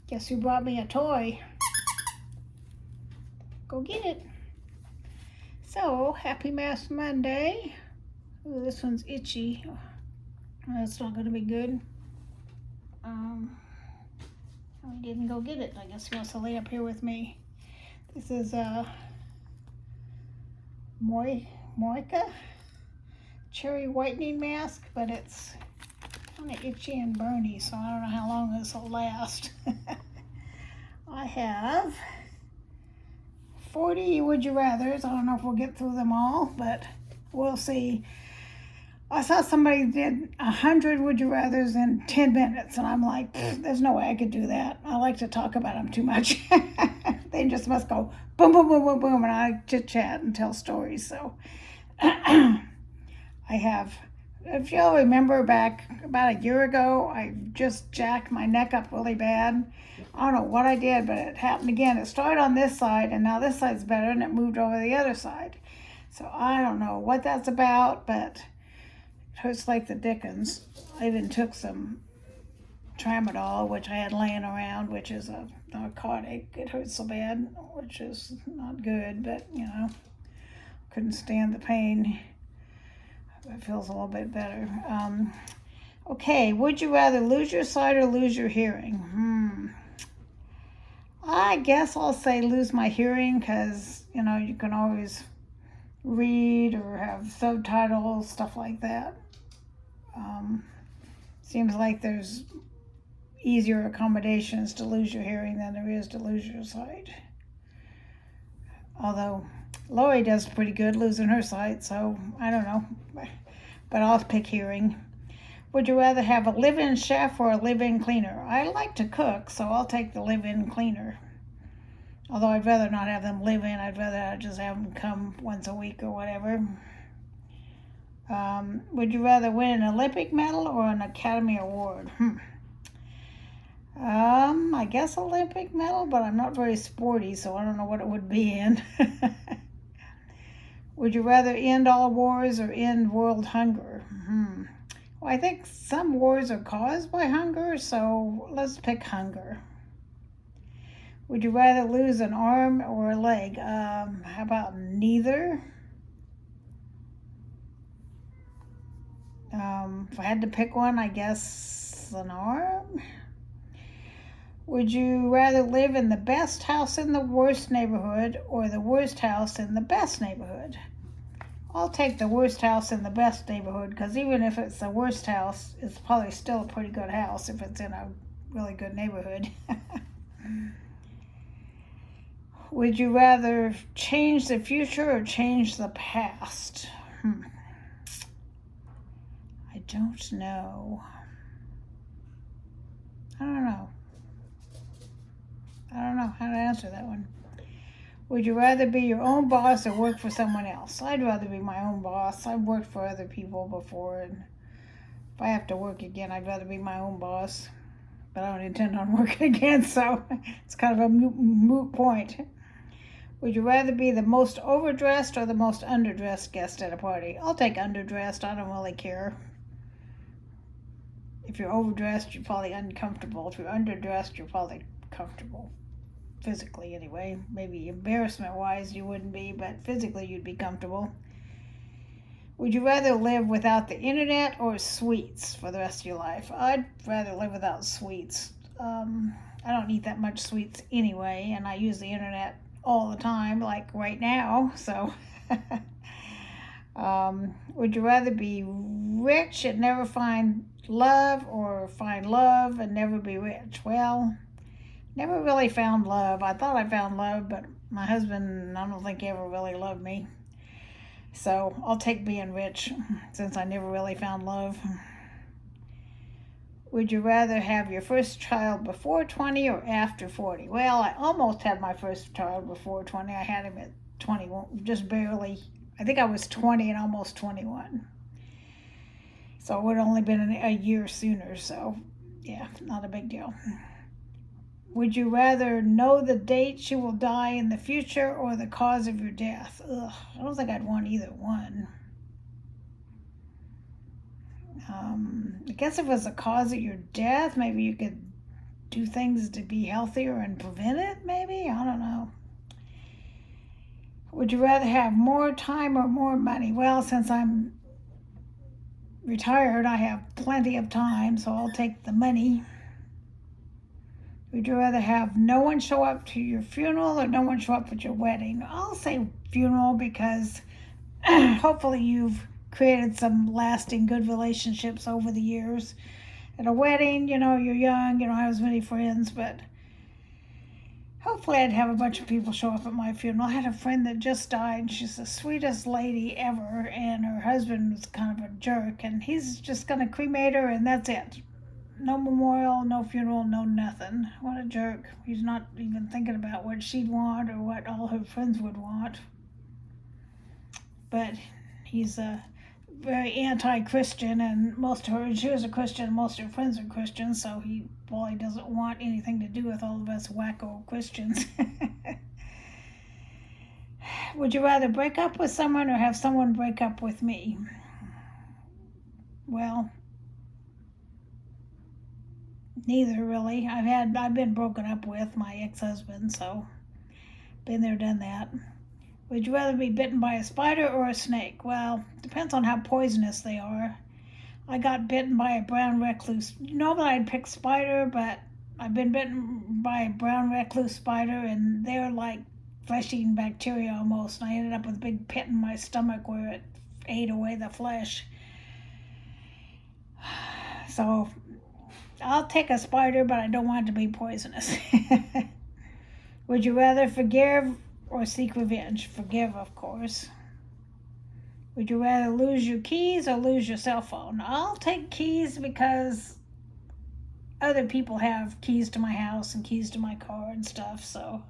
Guess who brought me a toy? Go get it. So, happy Mass Monday. Ooh, this one's itchy. That's not going to be good. He didn't go get it. I guess he wants to lay up here with me. This is Moika cherry whitening mask, but it's kind of itchy and burny, so I don't know how long this will last. I have 40 would you rathers. I don't know if we'll get through them all, but we'll see. I saw somebody did 100 would you rathers in 10 minutes, and I'm like, there's no way I could do that. I like to talk about them too much. They just must go boom, boom, boom, boom, boom, and I chit chat and tell stories. So I have, if you'll remember back about a year ago, I just jacked my neck up really bad. I don't know what I did, but it happened again. It started on this side, and now this side's better, and it moved over the other side. So I don't know what that's about, but it hurts like the dickens. I even took some tramadol, which I had laying around, which is a narcotic. It hurts so bad, which is not good, but couldn't stand the pain. It feels a little bit better. Okay, would you rather lose your sight or lose your hearing? I guess I'll say lose my hearing, because you can always read or have subtitles, stuff like that. Seems like there's easier accommodations to lose your hearing than there is to lose your sight. Although Lori does pretty good losing her sight, so I don't know. But I'll pick hearing. Would you rather have a live-in chef or a live-in cleaner? I like to cook, so I'll take the live-in cleaner. Although I'd rather not have them live in. I'd rather just have them come once a week or whatever. Would you rather win an Olympic medal or an Academy Award? I guess Olympic medal, but I'm not very sporty, so I don't know what it would be in. Would you rather end all wars or end world hunger? Well, I think some wars are caused by hunger, so let's pick hunger. Would you rather lose an arm or a leg? How about neither? If I had to pick one, I guess an arm. Would you rather live in the best house in the worst neighborhood or the worst house in the best neighborhood? I'll take the worst house in the best neighborhood, because even if it's the worst house, it's probably still a pretty good house if it's in a really good neighborhood. Would you rather change the future or change the past? I don't know. I don't know how to answer that one. Would you rather be your own boss or work for someone else? I'd rather be my own boss. I've worked for other people before, and if I have to work again, I'd rather be my own boss. But I don't intend on working again, so it's kind of a moot point. Would you rather be the most overdressed or the most underdressed guest at a party? I'll take underdressed. I don't really care. If you're overdressed, you're probably uncomfortable. If you're underdressed, you're probably comfortable. Physically, anyway. Maybe embarrassment-wise, you wouldn't be, but physically, you'd be comfortable. Would you rather live without the internet or sweets for the rest of your life? I'd rather live without sweets. I don't eat that much sweets anyway, and I use the internet all the time, like right now, so would you rather be rich and never find love or find love and never be rich? Well, never really found love. I thought I found love, but my husband, I don't think he ever really loved me. So I'll take being rich, since I never really found love. Would you rather have your first child before 20 or after 40? Well, I almost had my first child before 20. I had him at 21, just barely. I think I was 20 and almost 21. So it would have only been a year sooner, so yeah, not a big deal. Would you rather know the date you will die in the future or the cause of your death? I don't think I'd want either one. I guess if it was the cause of your death, maybe you could do things to be healthier and prevent it, maybe? I don't know. Would you rather have more time or more money? Well, since I'm retired, I have plenty of time, so I'll take the money. Would you rather have no one show up to your funeral or no one show up at your wedding? I'll say funeral because hopefully you've created some lasting good relationships over the years. At a wedding, you're young, you don't have as many friends, but hopefully I'd have a bunch of people show up at my funeral. I had a friend that just died, and she's the sweetest lady ever, and her husband was kind of a jerk, and he's just going to cremate her, and that's it. No memorial, no funeral, no nothing. What a jerk. He's not even thinking about what she'd want or what all her friends would want. But he's very anti-Christian, and she was a Christian, most of her friends are Christians, so he probably doesn't want anything to do with all of us wacko Christians. Would you rather break up with someone or have someone break up with me? Well, neither really. I've been broken up with my ex-husband, so been there, done that. Would you rather be bitten by a spider or a snake? Well, depends on how poisonous they are. I got bitten by a brown recluse. Normally I'd pick spider, but I've been bitten by a brown recluse spider, and they're like flesh-eating bacteria almost. And I ended up with a big pit in my stomach where it ate away the flesh. So I'll take a spider, but I don't want it to be poisonous. Would you rather forgive or seek revenge? Forgive, of course. Would you rather lose your keys or lose your cell phone? I'll take keys because other people have keys to my house and keys to my car and stuff, so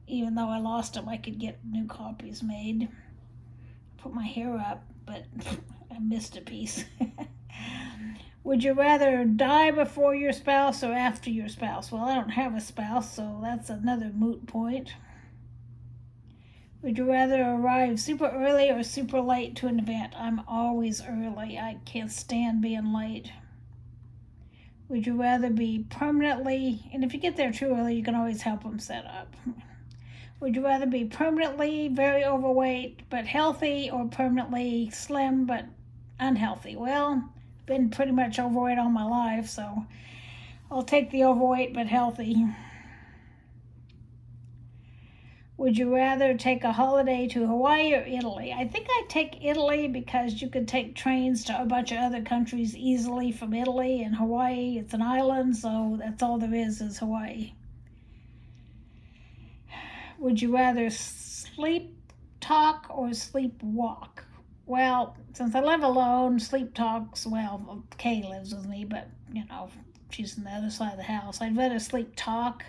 even though I lost them, I could get new copies made. Put my hair up, but I missed a piece. Would you rather die before your spouse or after your spouse? Well, I don't have a spouse, so that's another moot point. Would you rather arrive super early or super late to an event? I'm always early. I can't stand being late. Would you rather be permanently, and if you get there too early, you can always help them set up. Would you rather be permanently very overweight but healthy or permanently slim but unhealthy? Well, been pretty much overweight all my life, so I'll take the overweight but healthy. Would you rather take a holiday to Hawaii or Italy? I think I'd take Italy because you could take trains to a bunch of other countries easily from Italy, and Hawaii, it's an island, so that's all there is Hawaii. Would you rather sleep talk or sleep walk? Well, since I live alone, sleep talks, well, Kay lives with me, but, she's on the other side of the house. I'd rather sleep talk.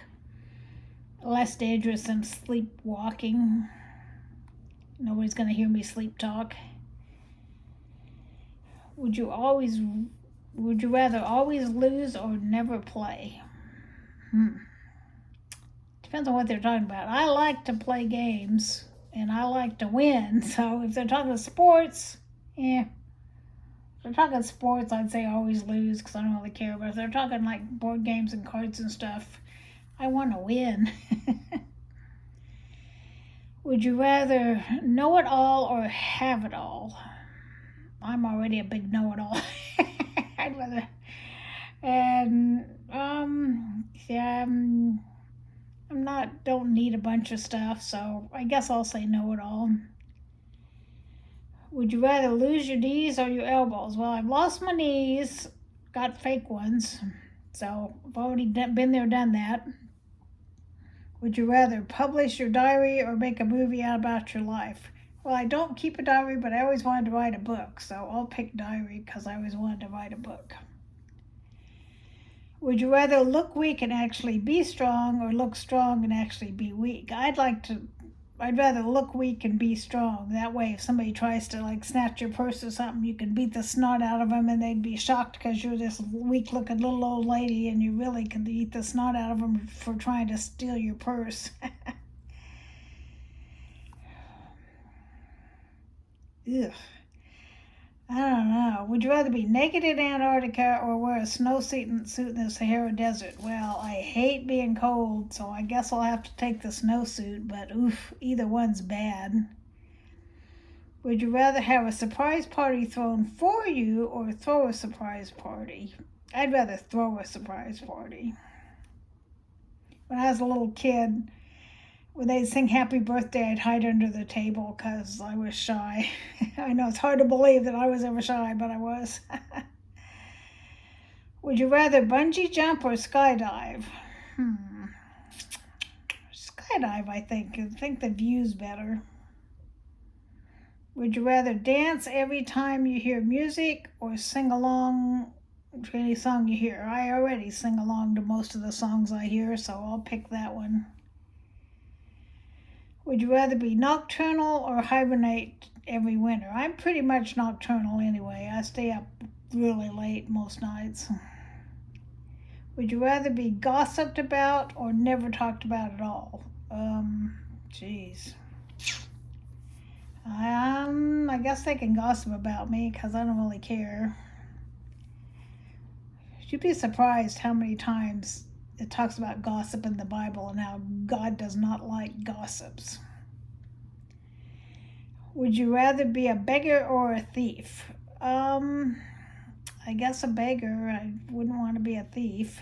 Less dangerous than sleepwalking. Nobody's going to hear me sleep talk. Would you rather always lose or never play? Depends on what they're talking about. I like to play games and I like to win. So if they're talking sports, If they're talking sports, I'd say always lose because I don't really care. But if they're talking like board games and cards and stuff, I want to win. Would you rather know it all or have it all? I'm already a big know-it-all. I'd rather, and don't need a bunch of stuff, so I guess I'll say know-it-all. Would you rather lose your knees or your elbows? Well, I've lost my knees, got fake ones, so I've already been there, done that. Would you rather publish your diary or make a movie about your life? Well, I don't keep a diary, but I always wanted to write a book, so I'll pick diary because I always wanted to write a book. Would you rather look weak and actually be strong or look strong and actually be weak? I'd rather look weak and be strong. That way, if somebody tries to snatch your purse or something, you can beat the snot out of them and they'd be shocked because you're this weak-looking little old lady and you really can beat the snot out of them for trying to steal your purse. Ugh. I don't know. Would you rather be naked in Antarctica or wear a snowsuit in the Sahara Desert? Well, I hate being cold, so I guess I'll have to take the snowsuit, but oof, either one's bad. Would you rather have a surprise party thrown for you or throw a surprise party? I'd rather throw a surprise party. When I was a little kid, when they'd sing happy birthday, I'd hide under the table because I was shy. I know it's hard to believe that I was ever shy, but I was. Would you rather bungee jump or skydive? Skydive, I think. I think the view's better. Would you rather dance every time you hear music or sing along to any song you hear? I already sing along to most of the songs I hear, so I'll pick that one. Would you rather be nocturnal or hibernate every winter? I'm pretty much nocturnal anyway. I stay up really late most nights. Would you rather be gossiped about or never talked about at all? Jeez. I guess they can gossip about me because I don't really care. You'd be surprised how many times it talks about gossip in the Bible and how God does not like gossips. Would you rather be a beggar or a thief? I guess a beggar. I wouldn't want to be a thief.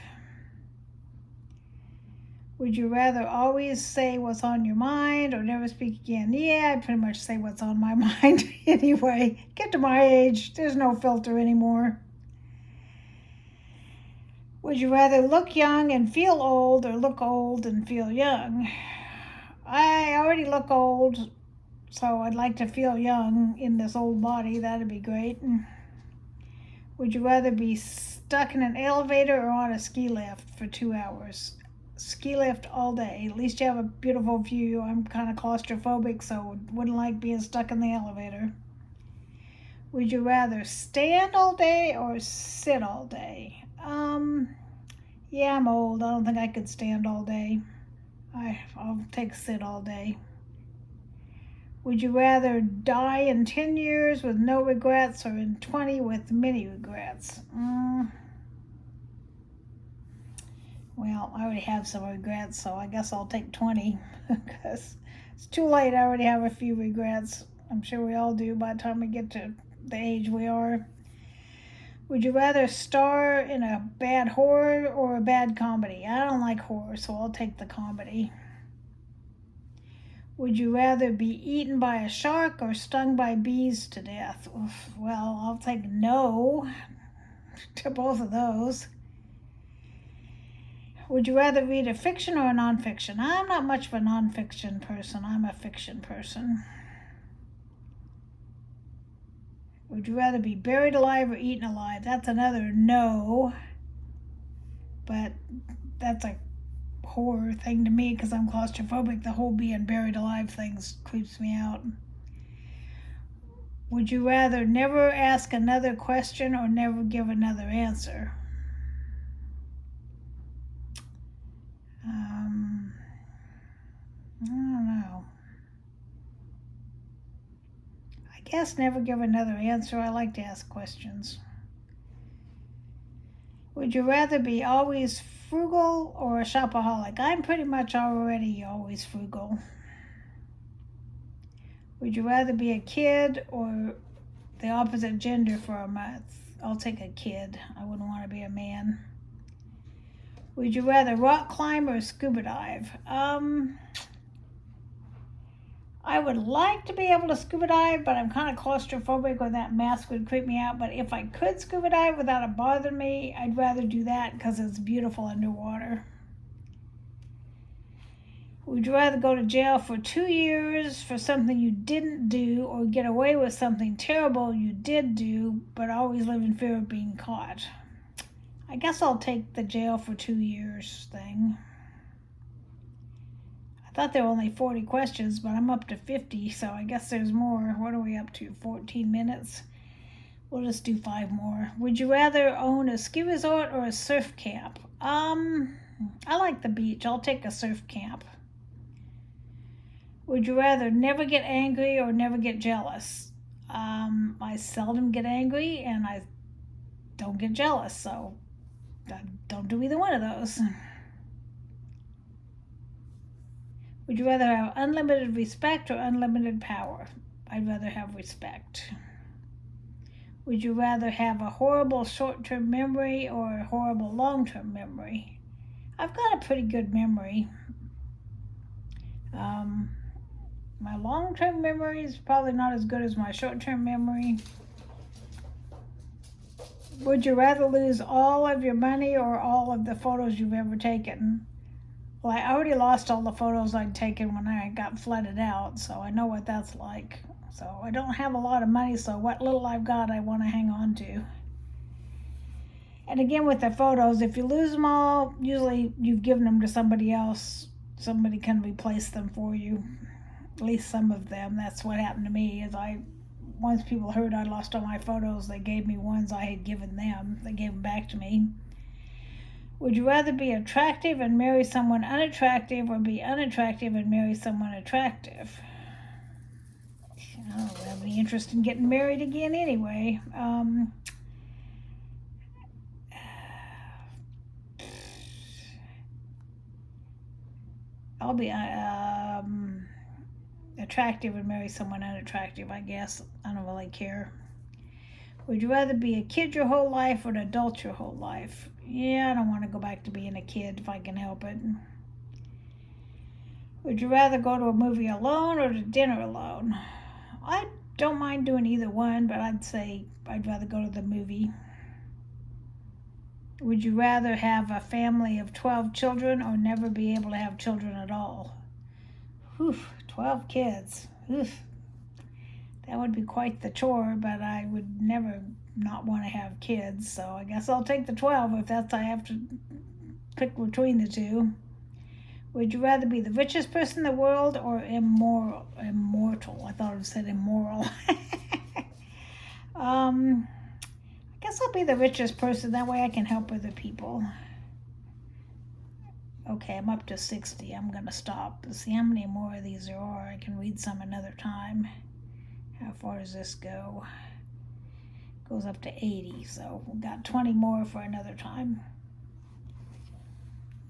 Would you rather always say what's on your mind or never speak again? Yeah, I pretty much say what's on my mind anyway. Get to my age, there's no filter anymore. Would you rather look young and feel old or look old and feel young? I already look old, so I'd like to feel young in this old body. That'd be great. Would you rather be stuck in an elevator or on a ski lift for 2 hours? Ski lift all day. At least you have a beautiful view. I'm kind of claustrophobic, so wouldn't like being stuck in the elevator. Would you rather stand all day or sit all day? Yeah, I'm old. I don't think I could stand all day. I'll take sit all day. Would you rather die in 10 years with no regrets or in 20 with many regrets? Well, I already have some regrets, so I guess I'll take 20 because it's too late. I already have a few regrets. I'm sure we all do by the time we get to the age we are. Would you rather star in a bad horror or a bad comedy? I don't like horror, so I'll take the comedy. Would you rather be eaten by a shark or stung by bees to death? Oof, well, I'll take no to both of those. Would you rather read a fiction or a nonfiction? I'm not much of a nonfiction person. I'm a fiction person. Would you rather be buried alive or eaten alive? That's another no. But that's a horror thing to me because I'm claustrophobic. The whole being buried alive thing creeps me out. Would you rather never ask another question or never give another answer? I don't know. I guess never give another answer. I like to ask questions. Would you rather be always frugal or a shopaholic? I'm pretty much already always frugal. Would you rather be a kid or the opposite gender for a month? I'll take a kid. I wouldn't want to be a man. Would you rather rock climb or scuba dive? I would like to be able to scuba dive, but I'm kind of claustrophobic, or that mask would creep me out. But if I could scuba dive without it bothering me, I'd rather do that because it's beautiful underwater. Would you rather go to jail for 2 years for something you didn't do or get away with something terrible you did do but always live in fear of being caught? I guess I'll take the jail for 2 years thing. I thought there were only 40 questions, but I'm up to 50, so I guess there's more. What are we up to? 14 minutes? We'll just do 5 more. Would you rather own a ski resort or a surf camp? I like the beach. I'll take a surf camp. Would you rather never get angry or never get jealous? I seldom get angry, and I don't get jealous, so I don't do either one of those. Would you rather have unlimited respect or unlimited power? I'd rather have respect. Would you rather have a horrible short-term memory or a horrible long-term memory? I've got a pretty good memory. My long-term memory is probably not as good as my short-term memory. Would you rather lose all of your money or all of the photos you've ever taken? Well, I already lost all the photos I'd taken when I got flooded out, so I know what that's like. So I don't have a lot of money, so what little I've got I want to hang on to. And again, with the photos, if you lose them all, usually you've given them to somebody else. Somebody can replace them for you. At least some of them. That's what happened to me. Once people heard I lost all my photos, they gave me ones I had given them. They gave them back to me. Would you rather be attractive and marry someone unattractive, or be unattractive and marry someone attractive? I don't have any interest in getting married again anyway. I'll be attractive and marry someone unattractive, I guess. I don't really care. Would you rather be a kid your whole life or an adult your whole life? Yeah, I don't want to go back to being a kid if I can help it. Would you rather go to a movie alone or to dinner alone? I don't mind doing either one, but I'd say I'd rather go to the movie. Would you rather have a family of 12 children or never be able to have children at all? Whew, 12 kids. Oof. That would be quite the chore, but I would never not want to have kids, so I guess I'll take the 12 if that's I have to pick between the two. Would you rather be the richest person in the world or immortal? I thought it said immoral. I guess I'll be the richest person. That way I can help other people. Okay, I'm up to 60. I'm going to stop. Let's see how many more of these there are. I can read some another time. How far does this go? It goes up to 80, so we've got 20 more for another time.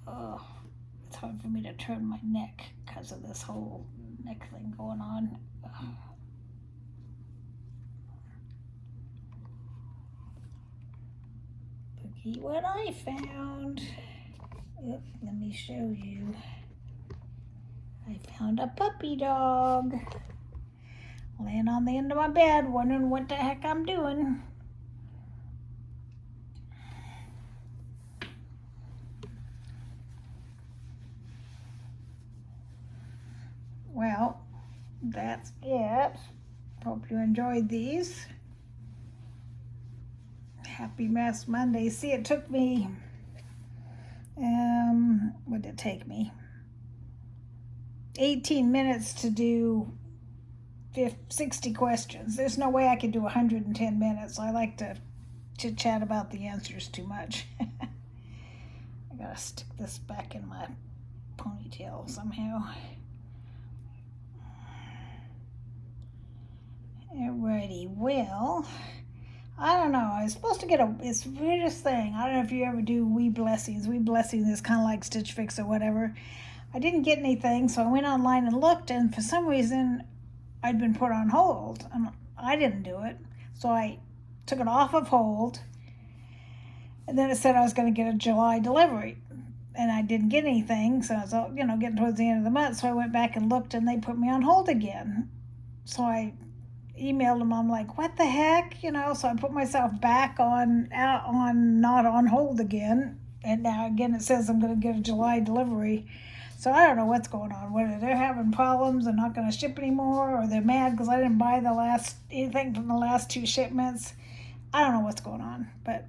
Oh, it's hard for me to turn my neck because of this whole neck thing going on. Looky what I found. Oop, let me show you. I found a puppy dog. Laying on the end of my bed, wondering what the heck I'm doing. Well, that's it. Hope you enjoyed these. Happy Mess Monday. See, it took me, what did it take me? 18 minutes to do 60 questions. There's no way I could do 110 minutes. I like to chit chat about the answers too much. I gotta stick this back in my ponytail somehow. Alrighty, well, I don't know. I was supposed to get it's the weirdest thing. I don't know if you ever do We Blessings. We Blessings is kind of like Stitch Fix or whatever. I didn't get anything, so I went online and looked, and for some reason I'd been put on hold, and I didn't do it. So I took it off of hold, and then it said I was going to get a July delivery, and I didn't get anything. So I was, getting towards the end of the month. So I went back and looked, and they put me on hold again. So I emailed them. I'm like, what the heck, So I put myself back on not on hold again, and now again it says I'm going to get a July delivery. So I don't know what's going on. Whether they're having problems and not going to ship anymore, or they're mad because I didn't buy anything from the last 2 shipments. I don't know what's going on, but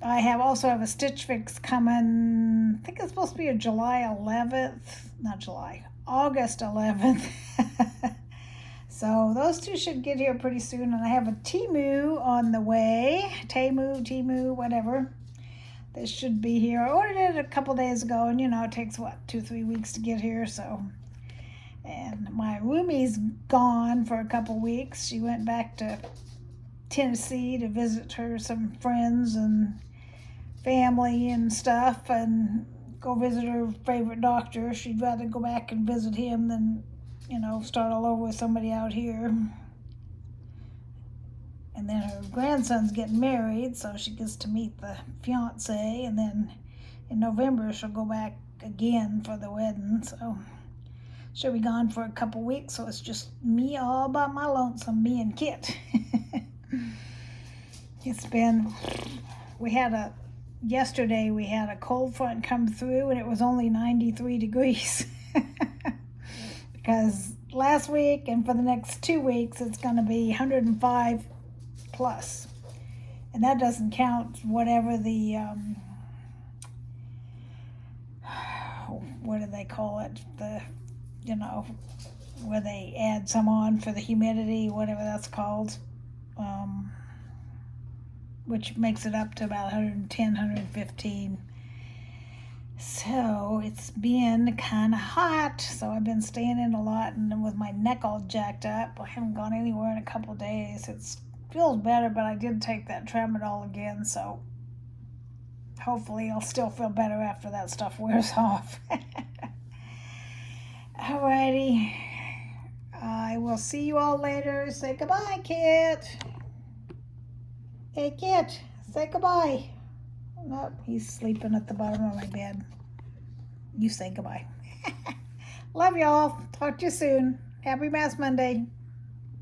I also have a Stitch Fix coming. I think it's supposed to be August 11th. So those 2 should get here pretty soon, and I have a Temu on the way. Temu, whatever. This should be here. I ordered it a couple days ago, and it takes 2-3 weeks to get here. So And my roomie's gone for a couple weeks. She went back to Tennessee to visit some friends and family and stuff, and go visit her favorite doctor. She'd rather go back and visit him than, start all over with somebody out here. And then her grandson's getting married, so she gets to meet the fiance, and then in November she'll go back again for the wedding. So she'll be gone for a couple weeks, so it's just me all by my lonesome, me and Kit. Yesterday we had a cold front come through, and it was only 93 degrees. Because last week and for the next 2 weeks it's going to be 105 plus. And that doesn't count whatever the, what do they call it? Where they add some on for the humidity, whatever that's called. Which makes it up to about 110, 115. So it's been kind of hot, so I've been staying in a lot, and with my neck all jacked up, I haven't gone anywhere in a couple days. It feels better, but I did take that tramadol again, so hopefully I'll still feel better after that stuff wears off. Alrighty, I will see you all later. Say goodbye, Kit. Hey, Kit, say goodbye. Nope, he's sleeping at the bottom of my bed. You say goodbye. Love y'all. Talk to you soon. Happy Mass Monday.